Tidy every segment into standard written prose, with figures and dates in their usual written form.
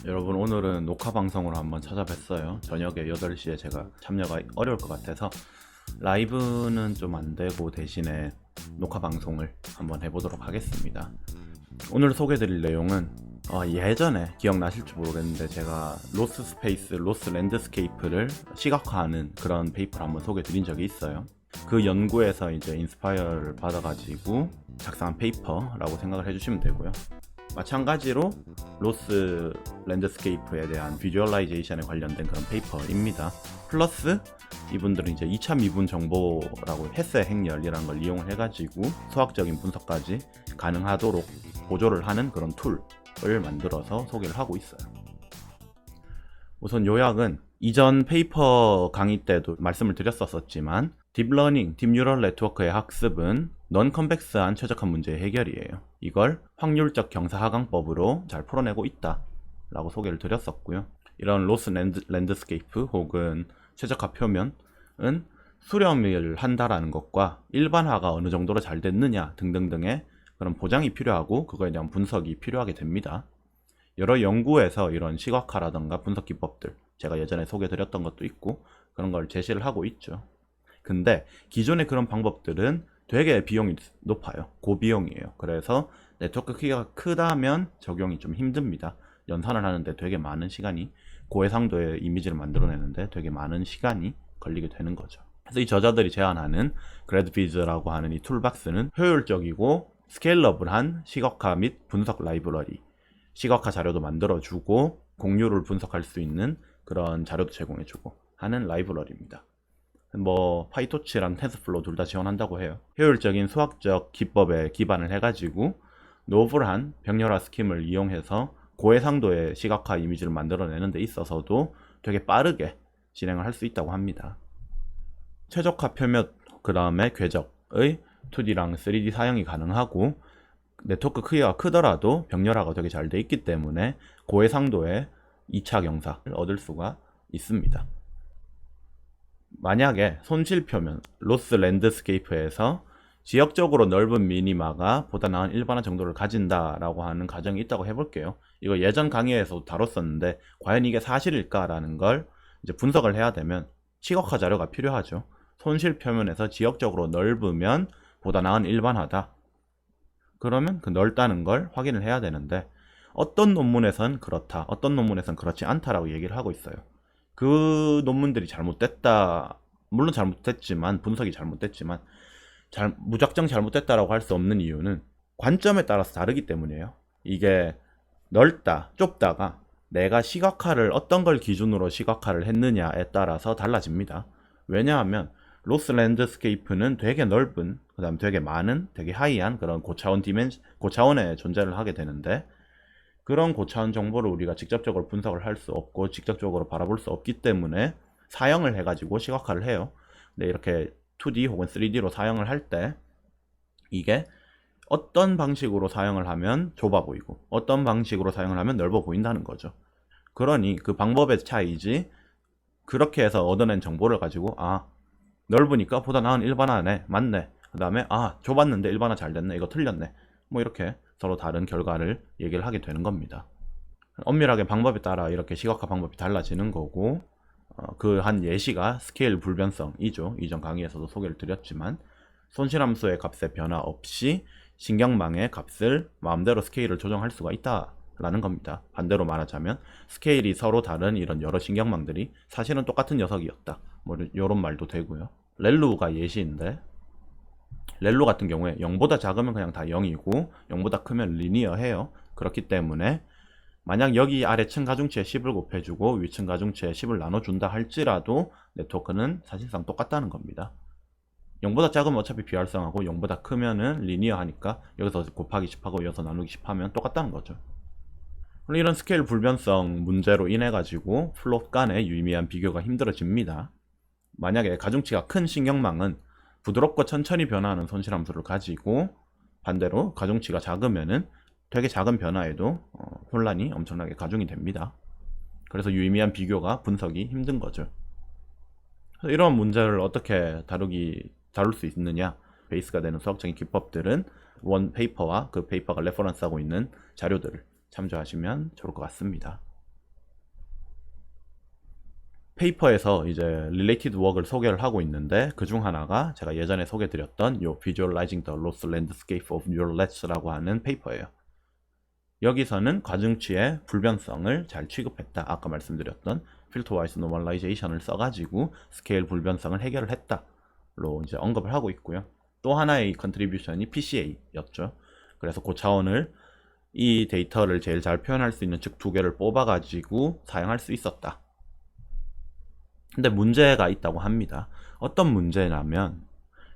여러분, 오늘은 녹화 방송으로 한번 찾아뵀어요. 저녁에 8시에 제가 참여가 어려울 것 같아서 라이브는 좀 안되고 대신에 녹화 방송을 한번 해보도록 하겠습니다. 오늘 소개해드릴 내용은 예전에 기억나실지 모르겠는데 제가 로스 스페이스, 로스 랜드스케이프를 시각화하는 그런 페이퍼를 한번 소개해드린 적이 있어요. 그 연구에서 이제 인스파이어를 받아가지고 작성한 페이퍼라고 생각을 해주시면 되고요. 마찬가지로 로스 랜드스케이프에 대한 비주얼라이제이션에 관련된 그런 페이퍼입니다. 플러스 이분들은 이제 2차 미분 정보라고 헤스의 행렬이라는 걸 이용을 해가지고 수학적인 분석까지 가능하도록 보조를 하는 그런 툴을 만들어서 소개를 하고 있어요. 우선 요약은 이전 페이퍼 강의 때도 말씀을 드렸었지만 딥러닝, 딥뉴럴 네트워크의 학습은 넌컨벡스한 최적화 문제의 해결이에요. 이걸 확률적 경사하강법으로 잘 풀어내고 있다 라고 소개를 드렸었고요. 이런 로스 랜드스케이프 혹은 최적화 표면은 수렴을 한다라는 것과 일반화가 어느 정도로 잘 됐느냐 등등등의 그런 보장이 필요하고 그거에 대한 분석이 필요하게 됩니다. 여러 연구에서 이런 시각화라던가 분석 기법들, 제가 예전에 소개드렸던 것도 있고 그런 걸 제시를 하고 있죠. 근데 기존의 그런 방법들은 되게 비용이 높아요. 고비용이에요. 그래서 네트워크 크기가 크다면 적용이 좀 힘듭니다. 연산을 하는데 되게 많은 시간이, 고해상도의 이미지를 만들어내는데 되게 많은 시간이 걸리게 되는 거죠. 그래서 이 저자들이 제안하는 그래드비즈라고 하는 이 툴박스는 효율적이고 스케일러블한 시각화 및 분석 라이브러리, 시각화 자료도 만들어주고 공유를 분석할 수 있는 그런 자료도 제공해주고 하는 라이브러리입니다. 파이토치랑 텐서플로우 둘 다 지원한다고 해요. 효율적인 수학적 기법에 기반을 해가지고 노블한 병렬화 스킴을 이용해서 고해상도의 시각화 이미지를 만들어내는 데 있어서도 되게 빠르게 진행을 할 수 있다고 합니다. 최적화 표면, 그 다음에 궤적의 2D랑 3D 사용이 가능하고 네트워크 크기가 크더라도 병렬화가 되게 잘 돼 있기 때문에 고해상도의 2차 경사를 얻을 수가 있습니다. 만약에 손실 표면, 로스 랜드스케이프에서 지역적으로 넓은 미니마가 보다 나은 일반화 정도를 가진다라고 하는 가정이 있다고 해볼게요. 이거 예전 강의에서 다뤘었는데 과연 이게 사실일까라는 걸 이제 분석을 해야 되면 시각화 자료가 필요하죠. 손실 표면에서 지역적으로 넓으면 보다 나은 일반화다. 그러면 그 넓다는 걸 확인을 해야 되는데 어떤 논문에선 그렇다, 어떤 논문에선 그렇지 않다라고 얘기를 하고 있어요. 그 논문들이 잘못됐다, 물론 잘못됐지만, 분석이 잘못됐지만 무작정 잘못됐다라고 할 수 없는 이유는 관점에 따라서 다르기 때문이에요. 이게 넓다, 좁다가 내가 시각화를 어떤 걸 기준으로 시각화를 했느냐에 따라서 달라집니다. 왜냐하면 로스 랜드스케이프는 되게 넓은, 그 다음 되게 많은, 되게 하이한 그런 고차원의 존재를 하게 되는데 그런 고차원 정보를 우리가 직접적으로 분석을 할 수 없고 직접적으로 바라볼 수 없기 때문에 사형을 해가지고 시각화를 해요. 근데 이렇게 2D 혹은 3D로 사용을 할 때 이게 어떤 방식으로 사용을 하면 좁아 보이고 어떤 방식으로 사용을 하면 넓어 보인다는 거죠. 그러니 그 방법의 차이지, 그렇게 해서 얻어낸 정보를 가지고 넓으니까 보다 나은 일반화네, 맞네, 그 다음에 좁았는데 일반화 잘 됐네, 이거 틀렸네, 이렇게 서로 다른 결과를 얘기를 하게 되는 겁니다. 엄밀하게 방법에 따라 이렇게 시각화 방법이 달라지는 거고, 그 한 예시가 스케일 불변성이죠. 이전 강의에서도 소개를 드렸지만 손실함수의 값의 변화 없이 신경망의 값을 마음대로 스케일을 조정할 수가 있다라는 겁니다. 반대로 말하자면 스케일이 서로 다른 이런 여러 신경망들이 사실은 똑같은 녀석이었다, 이런 말도 되고요. 렐루가 예시인데, 렐루 같은 경우에 0보다 작으면 그냥 다 0이고 0보다 크면 리니어해요. 그렇기 때문에 만약 여기 아래층 가중치에 10을 곱해주고 위층 가중치에 10을 나눠준다 할지라도 네트워크는 사실상 똑같다는 겁니다. 0보다 작으면 어차피 비활성하고 0보다 크면은 리니어하니까 여기서 곱하기 10하고 여기서 나누기 10하면 똑같다는 거죠. 이런 스케일 불변성 문제로 인해 가지고 플롯 간의 유의미한 비교가 힘들어집니다. 만약에 가중치가 큰 신경망은 부드럽고 천천히 변화하는 손실함수를 가지고, 반대로 가중치가 작으면은 되게 작은 변화에도 혼란이 엄청나게 가중이 됩니다. 그래서 유의미한 비교가 분석이 힘든 거죠. 이런 문제를 어떻게 다룰 수 있느냐, 베이스가 되는 수학적인 기법들은 원 페이퍼와 그 페이퍼가 레퍼런스하고 있는 자료들을 참조하시면 좋을 것 같습니다. 페이퍼에서 이제 related work을 소개를 하고 있는데 그 중 하나가 제가 예전에 소개드렸던 요 Visualizing the Loss Landscape of Neural-Nets라고 하는 페이퍼예요. 여기서는 가중치의 불변성을 잘 취급했다. 아까 말씀드렸던 필터와이스 노멀라이제이션을 써가지고 스케일 불변성을 해결을 했다로 이제 언급을 하고 있고요. 또 하나의 컨트리뷰션이 PCA였죠. 그래서 그 차원을 이 데이터를 제일 잘 표현할 수 있는 즉 두 개를 뽑아가지고 사용할 수 있었다. 근데 문제가 있다고 합니다. 어떤 문제냐면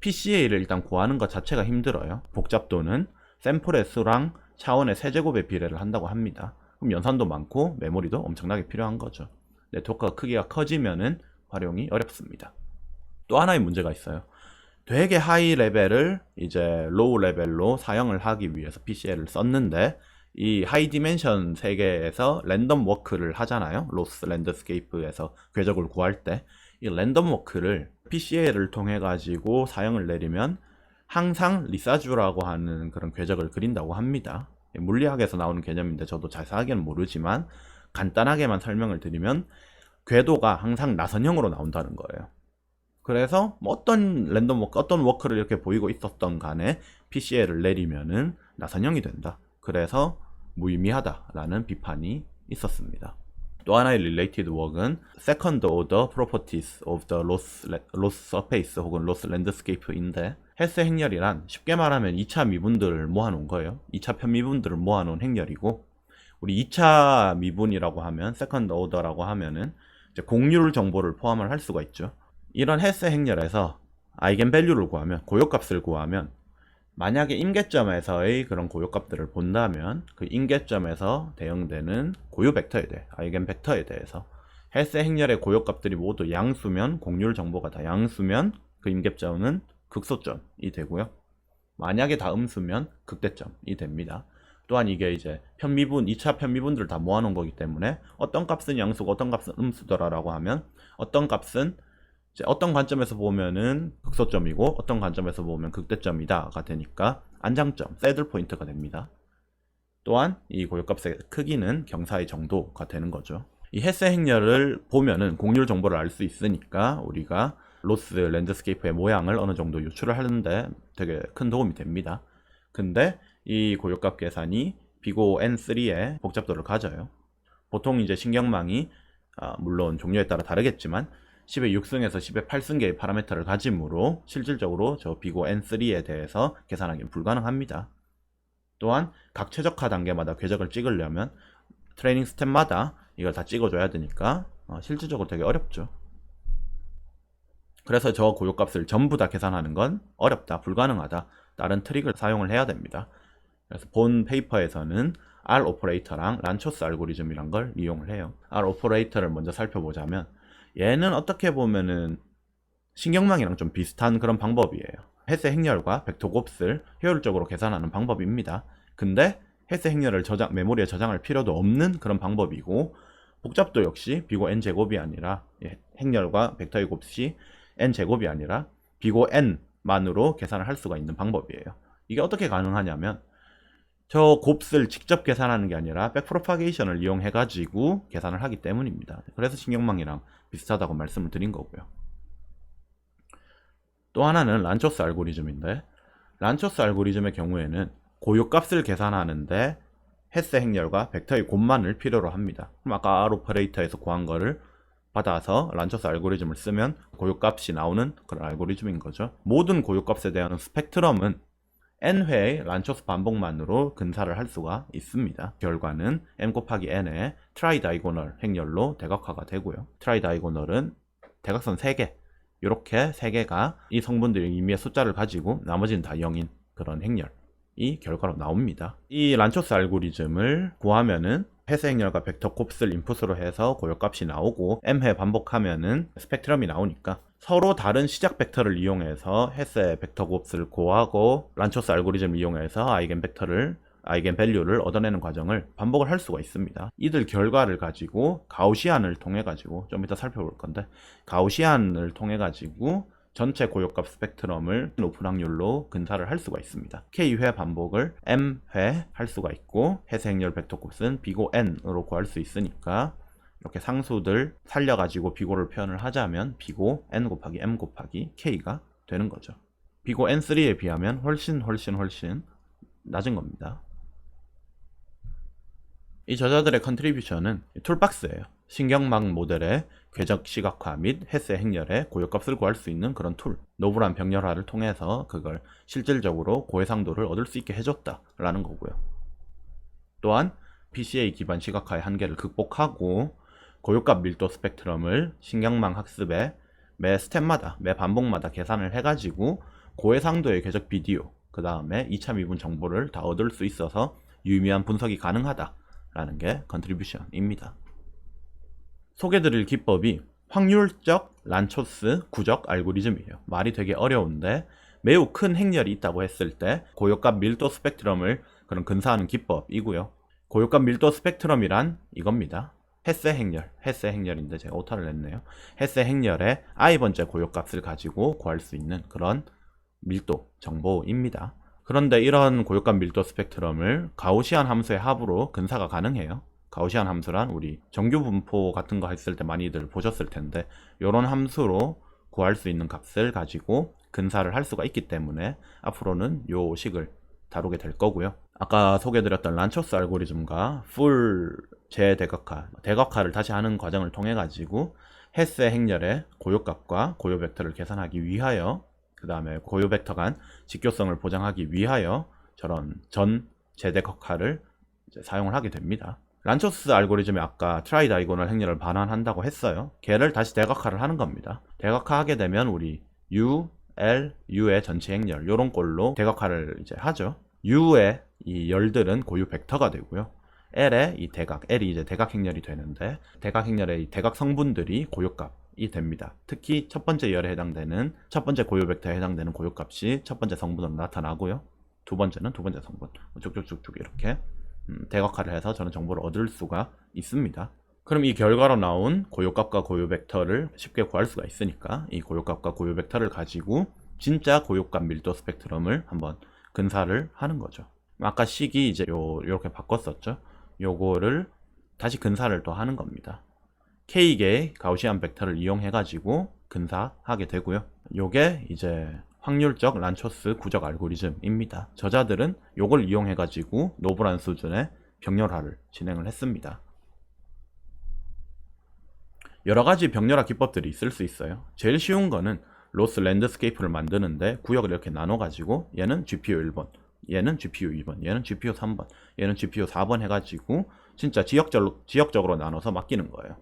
PCA를 일단 구하는 것 자체가 힘들어요. 복잡도는 샘플의 수랑 차원의 세제곱에 비례를 한다고 합니다. 그럼 연산도 많고 메모리도 엄청나게 필요한 거죠. 네트워크가 크기가 커지면은 활용이 어렵습니다. 또 하나의 문제가 있어요. 되게 하이 레벨을 이제 로우 레벨로 사용을 하기 위해서 PCA를 썼는데 이 하이 디멘션 세계에서 랜덤 워크를 하잖아요. 로스 랜드스케이프에서 궤적을 구할 때 이 랜덤 워크를 PCA를 통해 가지고 사용을 내리면 항상 리사주라고 하는 그런 궤적을 그린다고 합니다. 물리학에서 나오는 개념인데 저도 자세하게는 모르지만 간단하게만 설명을 드리면 궤도가 항상 나선형으로 나온다는 거예요. 그래서 뭐 어떤 랜덤 워크, 어떤 워크를 이렇게 보이고 있었던 간에 PCA를 내리면은 나선형이 된다. 그래서 무의미하다라는 비판이 있었습니다. 또 하나의 related work은 second order properties of the loss surface 혹은 loss landscape인데 헬스 행렬이란 쉽게 말하면 2차 미분들을 모아놓은 거예요. 2차 편미분들을 모아놓은 행렬이고 우리 2차 미분이라고 하면 second order라고 하면은 이제 공률 정보를 포함을 할 수가 있죠. 이런 헬스 행렬에서 아이겐 밸류를 구하면 고요값을 구하면 만약에 임계점에서의 그런 고요값들을 본다면 그 임계점에서 대응되는 고유 벡터에 대해 아이겐 벡터에 대해서 헬스 행렬의 고요값들이 모두 양수면 공률 정보가 다 양수면 그 임계점은 극소점이 되고요. 만약에 다 음수면 극대점이 됩니다. 또한 이게 이제 편미분, 2차 편미분들을 다 모아놓은 거기 때문에 어떤 값은 양수고 어떤 값은 음수더라라고 하면 어떤 값은 이제 어떤 관점에서 보면은 극소점이고 어떤 관점에서 보면 극대점이다가 되니까 안장점, 새들 포인트가 됩니다. 또한 이 고요값의 크기는 경사의 정도가 되는 거죠. 이 헬스 행렬을 보면은 공률 정보를 알 수 있으니까 우리가 로스 랜드스케이프의 모양을 어느 정도 유출을 하는데 되게 큰 도움이 됩니다. 근데 이 고요값 계산이 비고 N3의 복잡도를 가져요. 보통 이제 신경망이 물론 종류에 따라 다르겠지만 10의 6승에서 10의 8승계의 파라미터를 가지므로 실질적으로 저 비고 N3에 대해서 계산하기는 불가능합니다. 또한 각 최적화 단계마다 궤적을 찍으려면 트레이닝 스텝마다 이걸 다 찍어줘야 되니까 실질적으로 되게 어렵죠. 그래서 저 고요값을 전부 다 계산하는 건 어렵다, 불가능하다. 다른 트릭을 사용을 해야 됩니다. 그래서 본 페이퍼에서는 R 오퍼레이터랑 란초스 알고리즘이란 걸 이용을 해요. R 오퍼레이터를 먼저 살펴보자면 얘는 어떻게 보면은 신경망이랑 좀 비슷한 그런 방법이에요. 헬스 행렬과 벡터 곱슬 효율적으로 계산하는 방법입니다. 근데 헬스 행렬을 메모리에 저장할 필요도 없는 그런 방법이고 복잡도 역시 비고 n제곱이 아니라 행렬과 벡터의 곱이 n제곱이 아니라 비고 n만으로 계산을 할 수가 있는 방법이에요. 이게 어떻게 가능하냐면 저 곱슬 직접 계산하는 게 아니라 백프로파게이션을 이용해 가지고 계산을 하기 때문입니다. 그래서 신경망이랑 비슷하다고 말씀을 드린 거고요. 또 하나는 란초스 알고리즘인데 란초스 알고리즘의 경우에는 고요값을 계산하는데 헬스 행렬과 벡터의 곱만을 필요로 합니다. 그럼 아까 R 오퍼레이터에서 구한 거를 받아서 란초스 알고리즘을 쓰면 고요값이 나오는 그런 알고리즘인 거죠. 모든 고요값에 대한 스펙트럼은 n회의 란초스 반복만으로 근사를 할 수가 있습니다. 결과는 m 곱하기 n의 트라이다이고널 행렬로 대각화가 되고요. 트라이다이고널은 대각선 3개, 이렇게 3개가 이 성분들의 의미의 숫자를 가지고 나머지는 다 0인 그런 행렬이 결과로 나옵니다. 이 란초스 알고리즘을 구하면은 헬스 행렬과 벡터 곱슬 인풋으로 해서 고요값이 나오고 m회 반복하면은 스펙트럼이 나오니까 서로 다른 시작 벡터를 이용해서 헬스의 벡터 곱슬을 구하고 란초스 알고리즘을 이용해서 아이겐 밸류를 얻어내는 과정을 반복을 할 수가 있습니다. 이들 결과를 가지고 가우시안을 통해 가지고 좀 이따 살펴볼 건데 가우시안을 통해 가지고 전체 고요값 스펙트럼을 높은 확률로 근사를 할 수가 있습니다. K회 반복을 M회 할 수가 있고 헬스 행렬 벡터 곱은 비고 N으로 구할 수 있으니까 이렇게 상수들 살려가지고 비고를 표현을 하자면 비고 n 곱하기 m 곱하기 k가 되는 거죠. 비고 n3에 비하면 훨씬 낮은 겁니다. 이 저자들의 컨트리뷰션은 툴박스예요. 신경망 모델의 궤적 시각화 및 햇세 행렬의 고요값을 구할 수 있는 그런 툴, 노블한 병렬화를 통해서 그걸 실질적으로 고해상도를 얻을 수 있게 해줬다 라는 거고요. 또한 PCA 기반 시각화의 한계를 극복하고 고요값 밀도 스펙트럼을 신경망 학습에 매 스텝마다, 매 반복마다 계산을 해가지고 고해상도의 궤적 비디오, 그 다음에 2차 미분 정보를 다 얻을 수 있어서 유의미한 분석이 가능하다 라는 게 컨트리뷰션입니다. 소개드릴 기법이 확률적 란초스 구적 알고리즘이에요. 말이 되게 어려운데 매우 큰 행렬이 있다고 했을 때 고요값 밀도 스펙트럼을 그런 근사하는 기법이고요. 고요값 밀도 스펙트럼이란 이겁니다. 햇세 행렬인데 제가 오타를 냈네요. 햇세 행렬의 i번째 고요값을 가지고 구할 수 있는 그런 밀도 정보입니다. 그런데 이런 고요값 밀도 스펙트럼을 가우시안 함수의 합으로 근사가 가능해요. 가우시안 함수란 우리 정규 분포 같은 거 했을 때 많이들 보셨을 텐데 이런 함수로 구할 수 있는 값을 가지고 근사를 할 수가 있기 때문에 앞으로는 요 식을 다루게 될 거고요. 아까 소개드렸던 란초스 알고리즘과 풀 대각화를 다시 하는 과정을 통해 가지고 햇세 행렬의 고요값과 고요 벡터를 계산하기 위하여, 그 다음에 고요 벡터 간 직교성을 보장하기 위하여 저런 전 재대각화를 사용을 하게 됩니다. 란초스 알고리즘이 아까 트라이 다이고널 행렬을 반환한다고 했어요. 걔를 다시 대각화를 하는 겁니다. 대각화하게 되면 우리 U, L, U의 전체 행렬 요런 꼴로 대각화를 이제 하죠. U의 이 열들은 고유 벡터가 되고요. L의 이 대각, L이 이제 대각 행렬이 되는데 대각 행렬의 이 대각 성분들이 고요값이 됩니다. 특히 첫 번째 열에 해당되는 첫 번째 고요 벡터에 해당되는 고요값이 첫 번째 성분으로 나타나고요. 두 번째는 두 번째 성분, 쭉쭉쭉쭉 이렇게 대각화를 해서 저는 정보를 얻을 수가 있습니다. 그럼 이 결과로 나온 고요값과 고요 벡터를 쉽게 구할 수가 있으니까 이 고요값과 고요 벡터를 가지고 진짜 고요값 밀도 스펙트럼을 한번 근사를 하는 거죠. 아까 식이 이제 요렇게 바꿨었죠. 요거를 다시 근사를 또 하는 겁니다. K개의 가우시안 벡터를 이용해 가지고 근사하게 되고요. 요게 이제 확률적 란초스 구적 알고리즘입니다. 저자들은 요걸 이용해 가지고 노블한 수준의 병렬화를 진행을 했습니다. 여러가지 병렬화 기법들이 있을 수 있어요. 제일 쉬운 거는 로스 랜드스케이프를 만드는데 구역을 이렇게 나눠 가지고 얘는 GPU 1번, 얘는 GPU 2번, 얘는 GPU 3번, 얘는 GPU 4번 해가지고 진짜 지역적으로 나눠서 맡기는 거예요.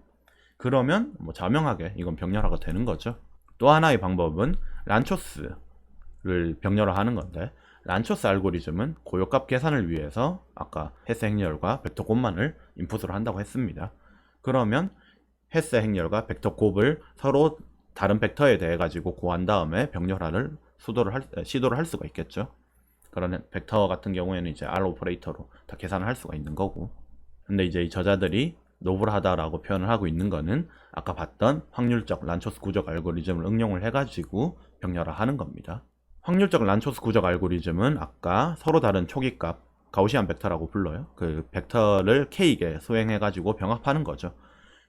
그러면 뭐 자명하게 이건 병렬화가 되는 거죠. 또 하나의 방법은 란초스를 병렬화하는 건데, 란초스 알고리즘은 고요값 계산을 위해서 아까 햇세 행렬과 벡터 곱만을 인풋으로 한다고 했습니다. 그러면 햇세 행렬과 벡터 곱을 서로 다른 벡터에 대해 가지고 구한 다음에 병렬화를 시도를 할 수가 있겠죠. 그런 벡터 같은 경우에는 이제 R 오퍼레이터로 다 계산을 할 수가 있는 거고. 근데 이제 이 저자들이 노블하다라고 표현을 하고 있는 거는 아까 봤던 확률적 란초스 구적 알고리즘을 응용을 해가지고 병렬화하는 겁니다. 확률적 란초스 구적 알고리즘은 아까 서로 다른 초기값, 가우시안 벡터라고 불러요. 그 벡터를 K개 소행해가지고 병합하는 거죠.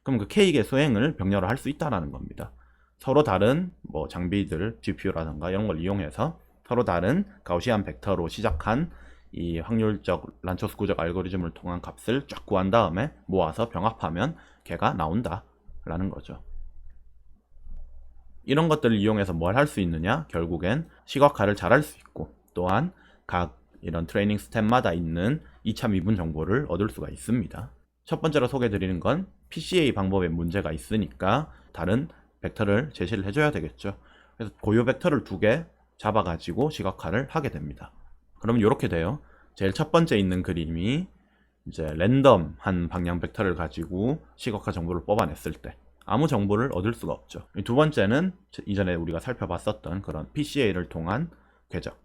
그럼 그 K개 소행을 병렬화 할 수 있다라는 겁니다. 서로 다른 뭐 장비들, GPU라든가 이런 걸 이용해서 서로 다른 가우시안 벡터로 시작한 이 확률적 란초스 구적 알고리즘을 통한 값을 쫙 구한 다음에 모아서 병합하면 걔가 나온다 라는 거죠. 이런 것들을 이용해서 뭘 할 수 있느냐? 결국엔 시각화를 잘 할 수 있고, 또한 각 이런 트레이닝 스텝마다 있는 2차 미분 정보를 얻을 수가 있습니다. 첫 번째로 소개해드리는 건 PCA 방법에 문제가 있으니까 다른 벡터를 제시를 해줘야 되겠죠. 그래서 고유 벡터를 2개 잡아가지고 시각화를 하게 됩니다. 그럼 이렇게 돼요. 제일 첫 번째 있는 그림이 이제 랜덤한 방향 벡터를 가지고 시각화 정보를 뽑아냈을 때 아무 정보를 얻을 수가 없죠. 두 번째는 이전에 우리가 살펴봤었던 그런 PCA를 통한 궤적.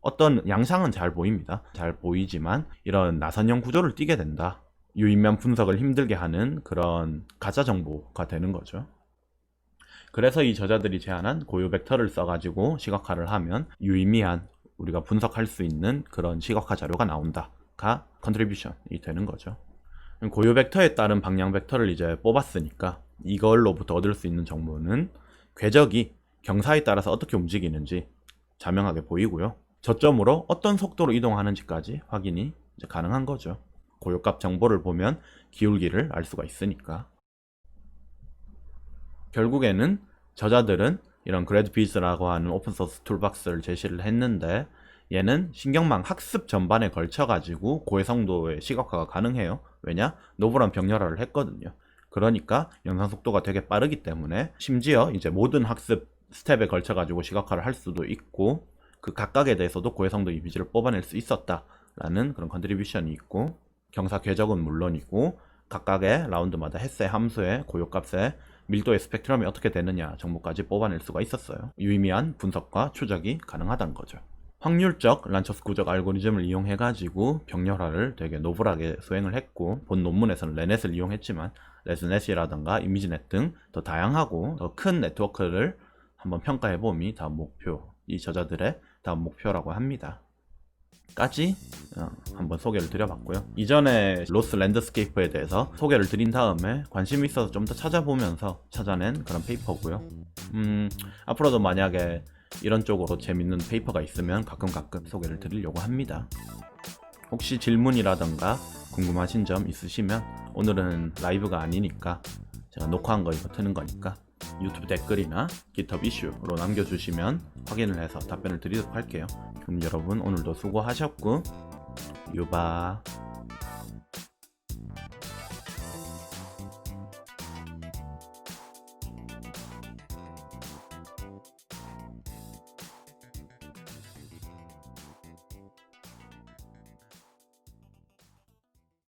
어떤 양상은 잘 보입니다. 잘 보이지만 이런 나선형 구조를 띠게 된다. 유인면 분석을 힘들게 하는 그런 가짜 정보가 되는 거죠. 그래서 이 저자들이 제안한 고유 벡터를 써가지고 시각화를 하면 유의미한 우리가 분석할 수 있는 그런 시각화 자료가 나온다가 컨트리뷰션이 되는 거죠. 고유 벡터에 따른 방향 벡터를 이제 뽑았으니까 이걸로부터 얻을 수 있는 정보는 궤적이 경사에 따라서 어떻게 움직이는지 자명하게 보이고요. 저점으로 어떤 속도로 이동하는지까지 확인이 이제 가능한 거죠. 고유값 정보를 보면 기울기를 알 수가 있으니까. 결국에는 저자들은 이런 그래드비즈라고 하는 오픈소스 툴박스를 제시를 했는데, 얘는 신경망 학습 전반에 걸쳐 가지고 고해상도의 시각화가 가능해요. 왜냐? 노블한 병렬화를 했거든요. 그러니까 영상 속도가 되게 빠르기 때문에 심지어 이제 모든 학습 스텝에 걸쳐 가지고 시각화를 할 수도 있고, 그 각각에 대해서도 고해상도 이미지를 뽑아낼 수 있었다라는 그런 컨트리뷰션이 있고, 경사 궤적은 물론이고 각각의 라운드마다 햇세 함수의 고유값의 밀도의 스펙트럼이 어떻게 되느냐 정보까지 뽑아낼 수가 있었어요. 유의미한 분석과 추적이 가능하다는 거죠. 확률적 란처스 구적 알고리즘을 이용해가지고 병렬화를 되게 노블하게 수행을 했고, 본 논문에서는 레넷을 이용했지만 레스넷이라던가 이미지넷 등 더 다양하고 더 큰 네트워크를 한번 평가해봄이 다음 목표, 이 저자들의 다음 목표라고 합니다. 까지 한번 소개를 드려봤고요. 이전에 로스 랜드스케이프에 대해서 소개를 드린 다음에 관심이 있어서 좀 더 찾아보면서 찾아낸 그런 페이퍼고요. 앞으로도 만약에 이런 쪽으로 재밌는 페이퍼가 있으면 가끔 소개를 드리려고 합니다. 혹시 질문이라던가 궁금하신 점 있으시면, 오늘은 라이브가 아니니까 제가 녹화한 거 이거 트는 거니까 유튜브 댓글이나 GitHub 이슈로 남겨주시면 확인을 해서 답변을 드리도록 할게요. 그럼 여러분 오늘도 수고하셨고 유바.